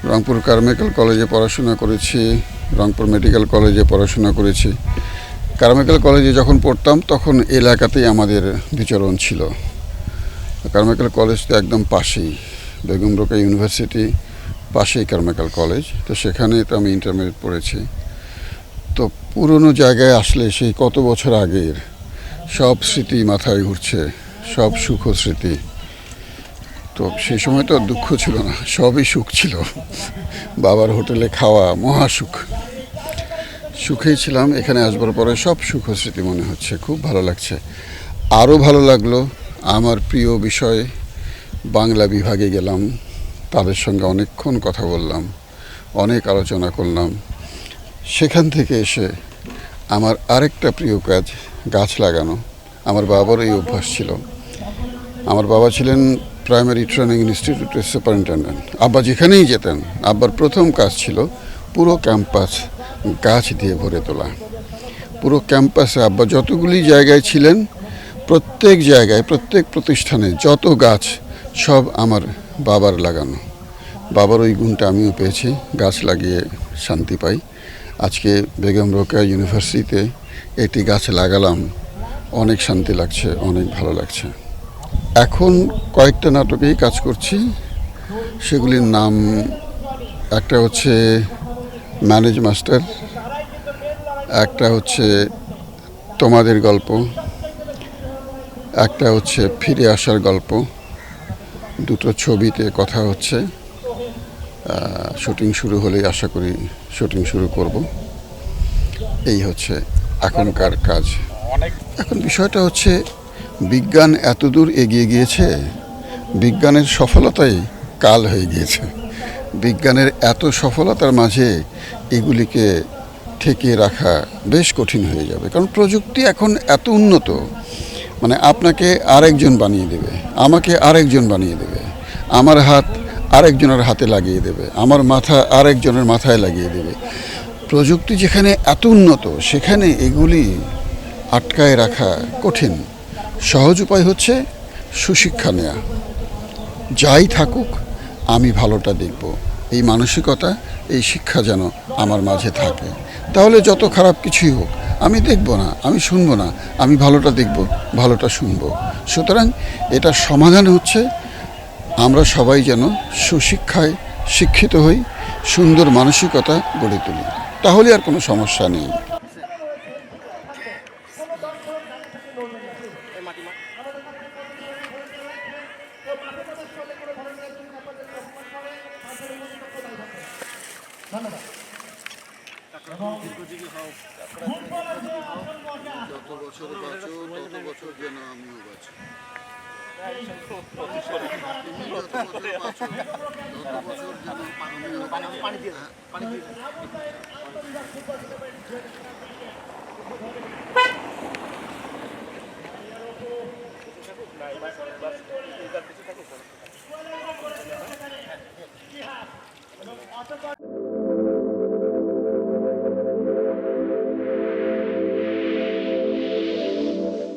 Rangpur Carmichael কলেজে পড়াশোনা করেছি, রংপুর মেডিকেল কলেজে পড়াশোনা করেছি। কারমাইকেল কলেজে যখন পড়তাম তখন এলাকাতেই আমাদের বিচরণ ছিল। কারমাইকেল কলেজ তো একদম পাশেই, বেগম রোকেয়া ইউনিভার্সিটি পাশেই কারমাইকেল কলেজ, তো সেখানে তো আমি ইন্টারমিডিয়েট পড়েছি। তো পুরনো জায়গায় আসলে সেই কত বছর আগের সব স্মৃতি মাথায় ঘুরছে, সব সুখ স্মৃতি। তো সেই সময় তো দুঃখ ছিল না, সবই সুখ ছিল। বাবার হোটেলে খাওয়া মহাসুখ, সুখেই ছিলাম। এখানে আসবার পরে সব সুখ স্মৃতি মনে হচ্ছে, খুব ভালো লাগছে। আরও ভালো লাগলো আমার প্রিয় বিষয় বাংলা বিভাগে গেলাম, তাদের সঙ্গে অনেকক্ষণ কথা বললাম, অনেক আলোচনা করলাম। সেখান থেকে এসে আমার আরেকটা প্রিয় কাজ গাছ লাগানো। আমার বাবার এই অভ্যাস ছিল। আমার বাবা ছিলেন প্রাইমারি ট্রেনিং ইনস্টিটিউটের সুপারিনটেন্ডেন্ট। আব্বা যেখানেই যেতেন, আব্বার প্রথম কাজ ছিল পুরো ক্যাম্পাস গাছ দিয়ে ভরে তোলা। পুরো ক্যাম্পাসে আব্বা যতগুলি জায়গায় ছিলেন, প্রত্যেক জায়গায় প্রত্যেক প্রতিষ্ঠানে যত গাছ সব আমার বাবার লাগানো। বাবার ওই গুণটা আমিও পেয়েছি, গাছ লাগিয়ে শান্তি পাই। আজকে বেগম রোকেয়া ইউনিভার্সিটিতে একটি গাছ লাগালাম, অনেক শান্তি লাগছে, অনেক ভালো লাগছে। এখন কয়েকটা নাটকেই কাজ করছি, সেগুলির নাম একটা হচ্ছে ম্যানেজ মাস্টার, একটা হচ্ছে তোমাদের গল্প, একটা হচ্ছে ফিরে আসার গল্প। দুটো ছবিতে কথা হচ্ছে, শুটিং শুরু হলেই আশা করি শুটিং শুরু করব। এই হচ্ছে এখনকার কাজ। এখন বিষয়টা হচ্ছে বিজ্ঞান এতদূর এগিয়ে গিয়েছে, বিজ্ঞানের সফলতাই কাল হয়ে গিয়েছে। বিজ্ঞানের এত সফলতার মাঝে এগুলিকে ঠেকিয়ে রাখা বেশ কঠিন হয়ে যাবে, কারণ প্রযুক্তি এখন এত উন্নত। মানে আপনাকে আরেকজন বানিয়ে দেবে, আমাকে আরেকজন বানিয়ে দেবে, আমার হাত আরেকজনের হাতে লাগিয়ে দেবে, আমার মাথা আরেকজনের মাথায় লাগিয়ে দেবে। প্রযুক্তি যেখানে এত উন্নত, সেখানে এগুলি আটকায় রাখা কঠিন। সহজ উপায় হচ্ছে সুশিক্ষা নেওয়া। যাই থাকুক আমি ভালোটা দেখব, এই মানসিকতা, এই শিক্ষা যেন আমার মাঝে থাকে। তাহলে যত খারাপ কিছুই হোক আমি দেখব না, আমি শুনবো না, আমি ভালোটা দেখব, ভালোটা শুনবো। সুতরাং এটার সমাধান হচ্ছে আমরা সবাই যেন সুশিক্ষায় শিক্ষিত হই, সুন্দর মানসিকতা গড়ে তুলি, তাহলে আর কোনো সমস্যা নেই। যত বছর বাঁচো তত বছর যেন আমিও বাঁচি। তুমি যত বছর বাঁচো তত বছর যেন আমিও বাঁচি।